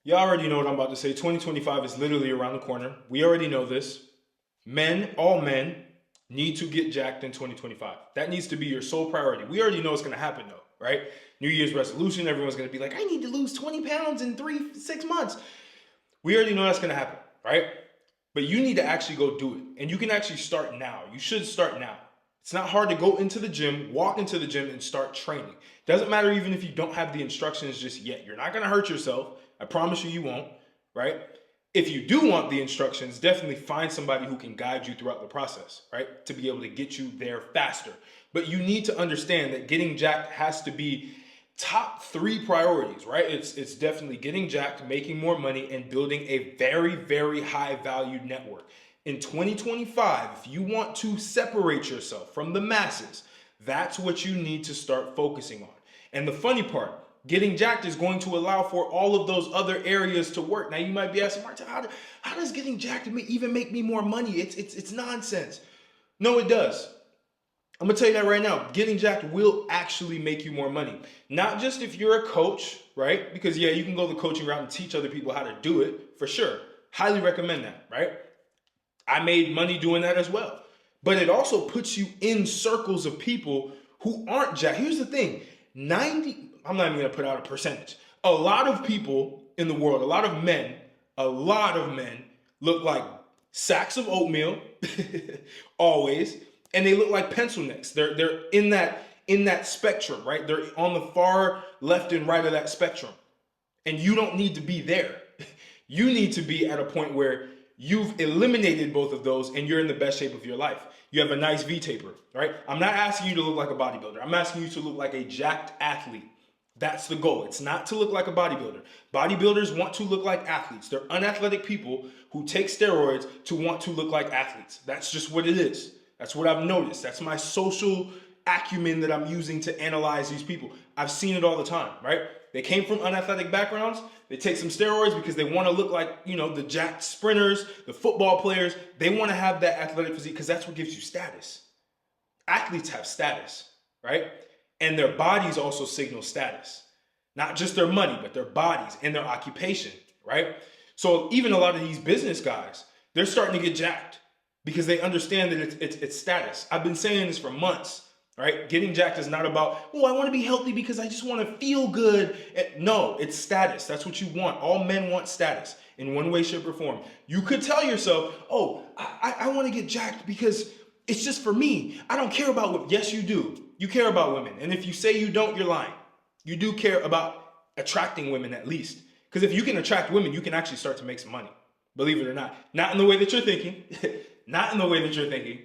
Y'all already know what I'm about to say. 2025 is literally around the corner. We already know this. All men, need to get jacked in 2025. That needs to be your sole priority. We already know it's going to happen though, right? New Year's resolution, everyone's going to be like, I need to lose 20 pounds in 6 months. We already know that's going to happen, right? But you need to actually go do it. And you can actually start now. You should start now. It's not hard to go into the gym, walk into the gym, and start training. Doesn't matter even if you don't have the instructions just yet. You're not going to hurt yourself. I promise you, you won't, right? If you do want the instructions, definitely find somebody who can guide you throughout the process, right? To be able to get you there faster. But you need to understand that getting jacked has to be top 3 priorities, right? It's definitely getting jacked, making more money, and building a very, very high valued network. In 2025, if you want to separate yourself from the masses, that's what you need to start focusing on. And the funny part, getting jacked is going to allow for all of those other areas to work. Now you might be asking, Martin, how does getting jacked even make me more money? It's nonsense. No, it does. I'm gonna tell you that right now. Getting jacked will actually make you more money. Not just if you're a coach, right? Because yeah, you can go the coaching route and teach other people how to do it, for sure. Highly recommend that, right? I made money doing that as well. But it also puts you in circles of people who aren't jacked. Here's the thing, I'm not even gonna put out a percentage. A lot of people in the world, a lot of men look like sacks of oatmeal, always, and they look like pencil necks. They're in that spectrum, right? They're on the far left and right of that spectrum. And you don't need to be there. You need to be at a point where you've eliminated both of those and you're in the best shape of your life. You have a nice V-taper, right? I'm not asking you to look like a bodybuilder. I'm asking you to look like a jacked athlete. That's the goal. It's not to look like a bodybuilder. Bodybuilders want to look like athletes. They're unathletic people who take steroids to want to look like athletes. That's just what it is. That's what I've noticed. That's my social acumen that I'm using to analyze these people. I've seen it all the time, right? They came from unathletic backgrounds. They take some steroids because they want to look like, the jacked sprinters, the football players. They want to have that athletic physique because that's what gives you status. Athletes have status, right? And their bodies also signal status. Not just their money, but their bodies and their occupation, right? So even a lot of these business guys, they're starting to get jacked because they understand that it's status. I've been saying this for months, right? Getting jacked is not about, I want to be healthy because I just want to feel good. No, it's status. That's what you want. All men want status in one way, shape, or form. You could tell yourself, I want to get jacked because it's just for me. I don't care about women. Yes, you do. You care about women. And if you say you don't, you're lying. You do care about attracting women at least. Because if you can attract women, you can actually start to make some money. Believe it or not. Not in the way that you're thinking. Not in the way that you're thinking.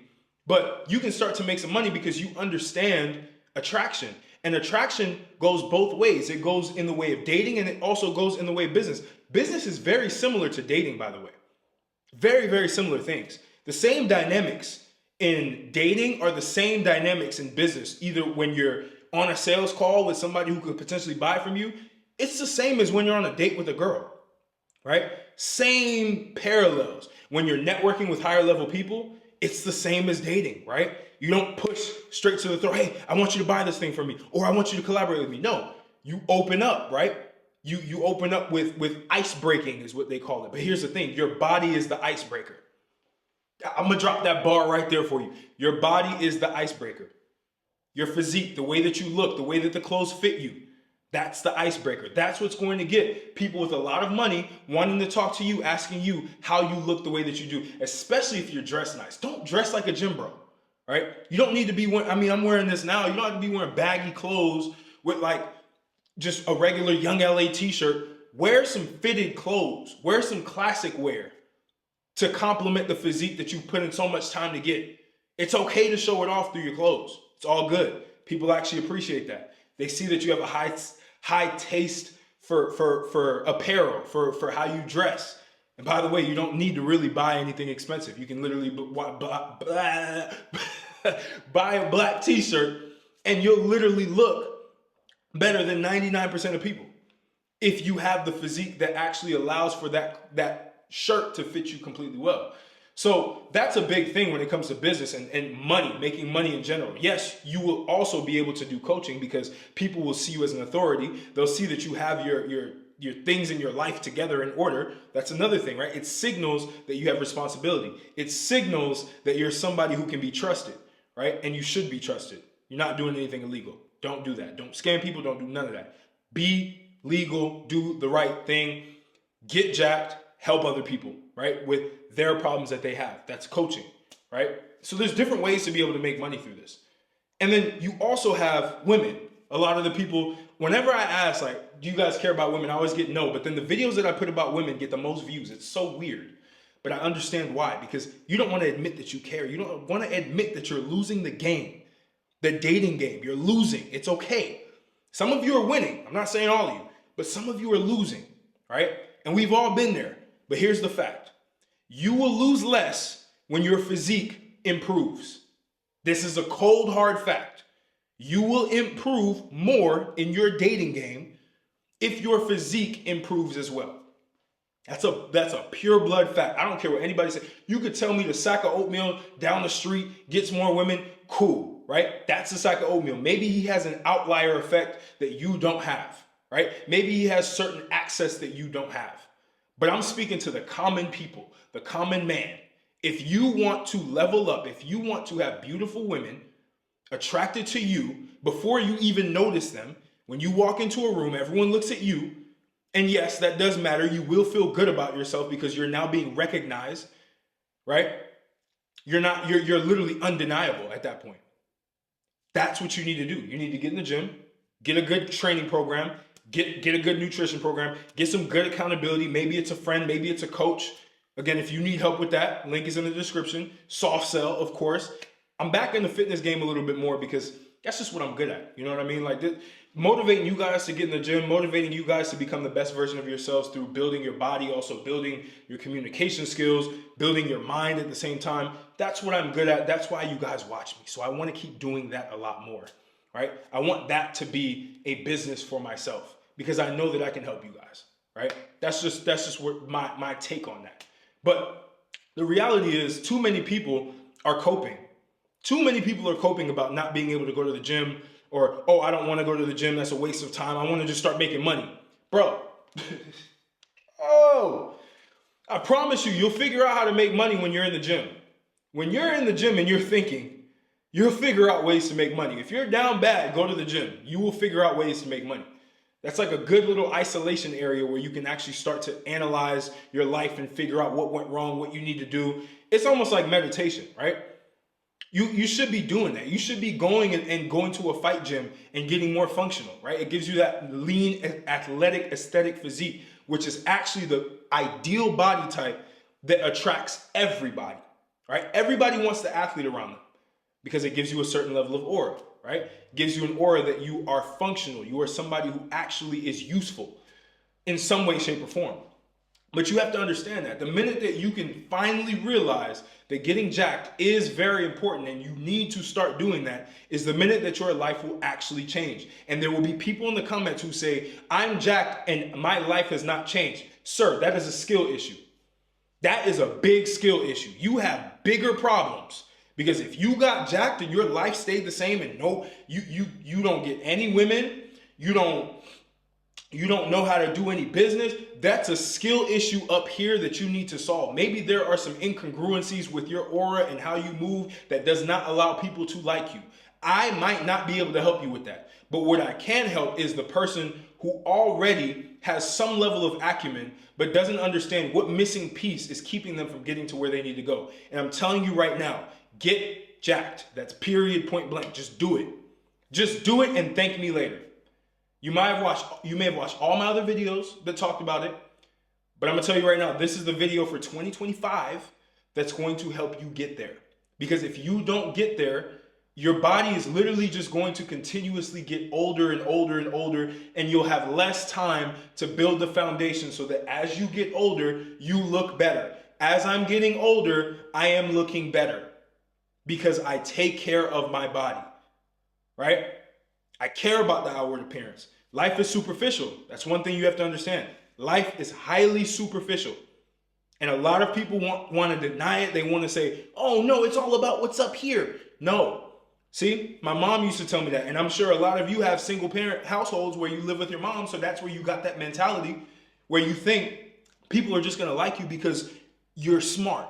But you can start to make some money because you understand attraction. And attraction goes both ways. It goes in the way of dating and it also goes in the way of business. Business is very similar to dating, by the way. Very, very similar things. The same dynamics in dating are the same dynamics in business. Either when you're on a sales call with somebody who could potentially buy from you, it's the same as when you're on a date with a girl, right? Same parallels. When you're networking with higher level people, it's the same as dating, right? You don't push straight to the throat. Hey, I want you to buy this thing from me, or I want you to collaborate with me. No, you open up, right? You open up with ice breaking is what they call it. But here's the thing, your body is the icebreaker. I'm gonna drop that bar right there for you. Your body is the icebreaker. Your physique, the way that you look, the way that the clothes fit you, that's the icebreaker. That's what's going to get people with a lot of money wanting to talk to you, asking you how you look the way that you do, especially if you're dressed nice. Don't dress like a gym bro, right? You don't need to be wearing, I'm wearing this now. You don't have to be wearing baggy clothes with like just a regular Young LA t-shirt. Wear some fitted clothes. Wear some classic wear to complement the physique that you put in so much time to get. It's okay to show it off through your clothes. It's all good. People actually appreciate that. They see that you have a high taste for apparel, for how you dress. And by the way, you don't need to really buy anything expensive. You can literally buy a black t-shirt and you'll literally look better than 99% of people if you have the physique that actually allows for that shirt to fit you completely well. So that's a big thing when it comes to business and money, making money in general. Yes, you will also be able to do coaching because people will see you as an authority. They'll see that you have your your things in your life together in order, that's another thing, right? It signals that you have responsibility. It signals that you're somebody who can be trusted, right? And you should be trusted. You're not doing anything illegal. Don't do that. Don't scam people. Don't do none of that. Be legal. Do the right thing. Get jacked. Help other people, right? With their problems that they have. That's coaching, right? So there's different ways to be able to make money through this. And then you also have women. A lot of the people, whenever I ask, like, do you guys care about women? I always get no. But then the videos that I put about women get the most views. It's so weird. But I understand why. Because you don't want to admit that you care. You don't want to admit that you're losing the game. The dating game. You're losing. It's okay. Some of you are winning. I'm not saying all of you. But some of you are losing, right? And we've all been there. But here's the fact. You will lose less when your physique improves. This is a cold, hard fact. You will improve more in your dating game if your physique improves as well. That's a pure blood fact. I don't care what anybody says. You could tell me the sack of oatmeal down the street gets more women. Cool, right? That's the sack of oatmeal. Maybe he has an outlier effect that you don't have, right? Maybe he has certain access that you don't have. But I'm speaking to the common people, the common man. If you want to level up, if you want to have beautiful women attracted to you before you even notice them, when you walk into a room, everyone looks at you. And yes, that does matter. You will feel good about yourself because you're now being recognized, right? You're literally undeniable at that point. That's what you need to do. You need to get in the gym, get a good training program, get a good nutrition program, get some good accountability. Maybe it's a friend, maybe it's a coach. Again, if you need help with that, link is in the description. Soft sell, of course. I'm back in the fitness game a little bit more because that's just what I'm good at. You know what I mean? Like motivating you guys to get in the gym, motivating you guys to become the best version of yourselves through building your body, also building your communication skills, building your mind at the same time. That's what I'm good at. That's why you guys watch me. So I want to keep doing that a lot more, right? I want that to be a business for myself because I know that I can help you guys, right? That's just what my take on that. But the reality is too many people are coping. Too many people are coping about not being able to go to the gym or, oh, I don't want to go to the gym. That's a waste of time. I want to just start making money. Bro, I promise you'll figure out how to make money when you're in the gym. When you're in the gym and you're thinking, you'll figure out ways to make money. If you're down bad, go to the gym. You will figure out ways to make money. That's like a good little isolation area where you can actually start to analyze your life and figure out what went wrong, what you need to do. It's almost like meditation, right? You should be doing that. You should be going and going to a fight gym and getting more functional, right? It gives you that lean, athletic, aesthetic physique, which is actually the ideal body type that attracts everybody, right? Everybody wants the athlete around them because it gives you a certain level of aura, right? It gives you an aura that you are functional. You are somebody who actually is useful in some way, shape, or form. But you have to understand that the minute that you can finally realize that getting jacked is very important and you need to start doing that is the minute that your life will actually change. And there will be people in the comments who say, I'm jacked and my life has not changed. Sir, that is a skill issue. That is a big skill issue. You have bigger problems because if you got jacked and your life stayed the same and you don't get any women, you don't know how to do any business, that's a skill issue up here that you need to solve. Maybe there are some incongruencies with your aura and how you move that does not allow people to like you. I might not be able to help you with that. But what I can help is the person who already has some level of acumen but doesn't understand what missing piece is keeping them from getting to where they need to go. And I'm telling you right now, get jacked. That's period, point blank. Just do it. Just do it and thank me later. You may have watched all my other videos that talked about it, but I'm gonna tell you right now, this is the video for 2025 that's going to help you get there. Because if you don't get there, your body is literally just going to continuously get older and older and older, and you'll have less time to build the foundation so that as you get older, you look better. As I'm getting older, I am looking better because I take care of my body, right? I care about the outward appearance. Life is superficial. That's one thing you have to understand. Life is highly superficial. And a lot of people want to deny it. They want to say, oh no, it's all about what's up here. No, See, my mom used to tell me that, and I'm sure a lot of you have single parent households where you live with your mom, so that's where you got that mentality where you think people are just gonna like you because you're smart,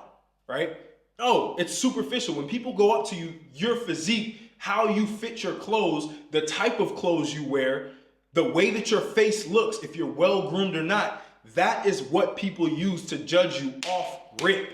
right? No, it's superficial. When people go up to you, your physique, how you fit your clothes, the type of clothes you wear, the way that your face looks, if you're well groomed or not, that is what people use to judge you off rip.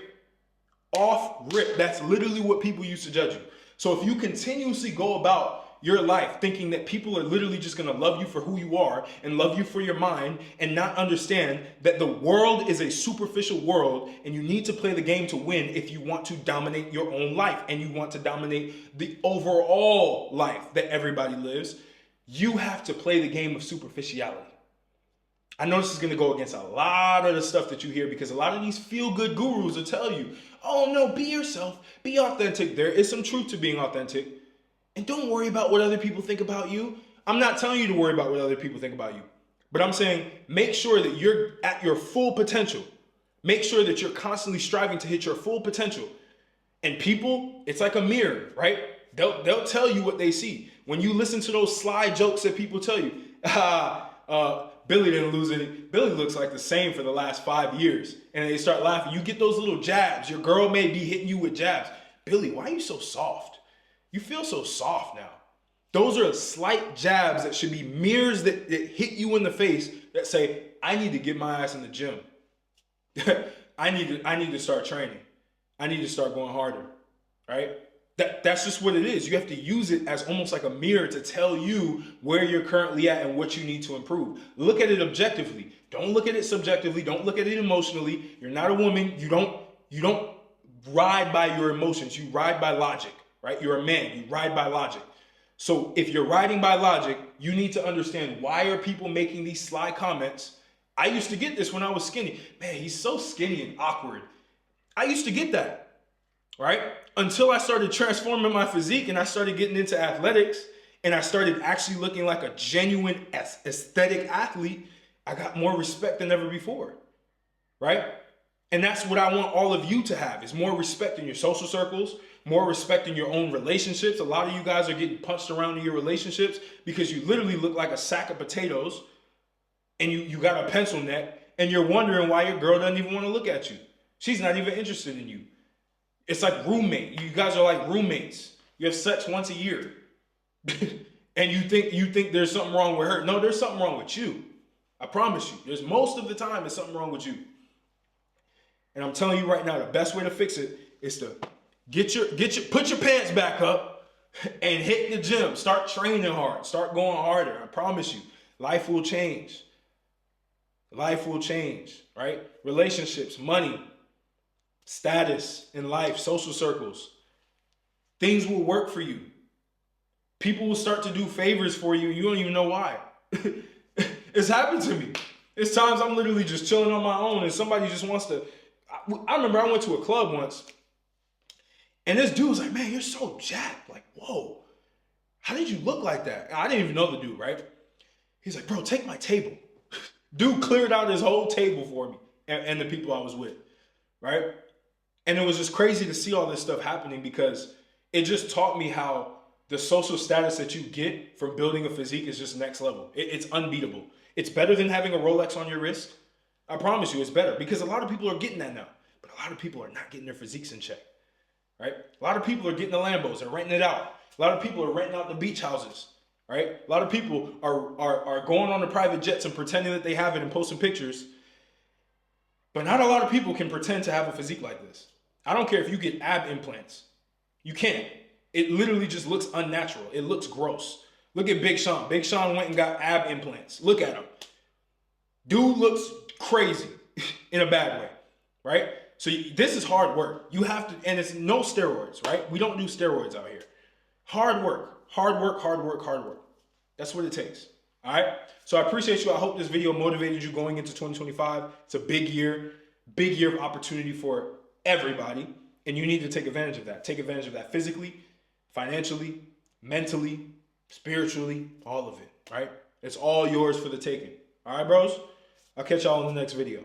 Off rip. That's literally what people use to judge you. So if you continuously go about your life thinking that people are literally just going to love you for who you are and love you for your mind and not understand that the world is a superficial world and you need to play the game to win if you want to dominate your own life and you want to dominate the overall life that everybody lives, you have to play the game of superficiality. I know this is going to go against a lot of the stuff that you hear because a lot of these feel-good gurus will tell you, oh no, be yourself, be authentic. There is some truth to being authentic. And don't worry about what other people think about you. I'm not telling you to worry about what other people think about you. But I'm saying make sure that you're at your full potential. Make sure that you're constantly striving to hit your full potential. And people, it's like a mirror, right? They'll tell you what they see. When you listen to those sly jokes that people tell you, Billy didn't lose any. Billy looks like the same for the last 5 years. And they start laughing. You get those little jabs. Your girl may be hitting you with jabs. Billy, why are you so soft? You feel so soft now. Those are slight jabs that should be mirrors that hit you in the face that say, I need to get my ass in the gym. I need to start training. I need to start going harder, right? That's just what it is. You have to use it as almost like a mirror to tell you where you're currently at and what you need to improve. Look at it objectively. Don't look at it subjectively. Don't look at it emotionally. You're not a woman. You don't ride by your emotions. You ride by logic, right? You're a man. You ride by logic. So if you're riding by logic, you need to understand why are people making these sly comments. I used to get this when I was skinny. Man, he's so skinny and awkward. I used to get that, right? Until I started transforming my physique and I started getting into athletics and I started actually looking like a genuine aesthetic athlete, I got more respect than ever before, right? And that's what I want all of you to have is more respect in your social circles, more respect in your own relationships. A lot of you guys are getting punched around in your relationships because you literally look like a sack of potatoes and you got a pencil neck and you're wondering why your girl doesn't even want to look at you. She's not even interested in you. It's like roommate. You guys are like roommates. You have sex once a year. And you think there's something wrong with her. No, there's something wrong with you. I promise you. There's most of the time there's something wrong with you. And I'm telling you right now, the best way to fix it is to put your pants back up and hit the gym. Start training hard. Start going harder. I promise you, life will change. Life will change, right? Relationships, money, status in life, social circles. Things will work for you. People will start to do favors for you. You don't even know why. It's happened to me. It's times I'm literally just chilling on my own and somebody just wants to. I remember I went to a club once and this dude was like, man, you're so jacked. Like, whoa, how did you look like that? I didn't even know the dude, right? He's like, bro, take my table. Dude cleared out his whole table for me and the people I was with, right? And it was just crazy to see all this stuff happening because it just taught me how the social status that you get from building a physique is just next level. It's unbeatable. It's better than having a Rolex on your wrist. I promise you it's better because a lot of people are getting that now, but a lot of people are not getting their physiques in check, right? A lot of people are getting the Lambos and renting it out. A lot of people are renting out the beach houses, right? A lot of people are going on the private jets and pretending that they have it and posting pictures, but not a lot of people can pretend to have a physique like this. I don't care if you get ab implants. You can't. It literally just looks unnatural. It looks gross. Look at Big Sean. Big Sean went and got ab implants. Look at him. Dude looks crazy in a bad way, right? So this is hard work. You have to, and it's no steroids, right? We don't do steroids out here. Hard work, hard work, hard work, hard work. That's what it takes, all right? So I appreciate you. I hope this video motivated you going into 2025. It's a big year of opportunity for everybody, and you need to take advantage of that. Take advantage of that physically, financially, mentally, spiritually, all of it, right? It's all yours for the taking. All right, bros? I'll catch y'all in the next video.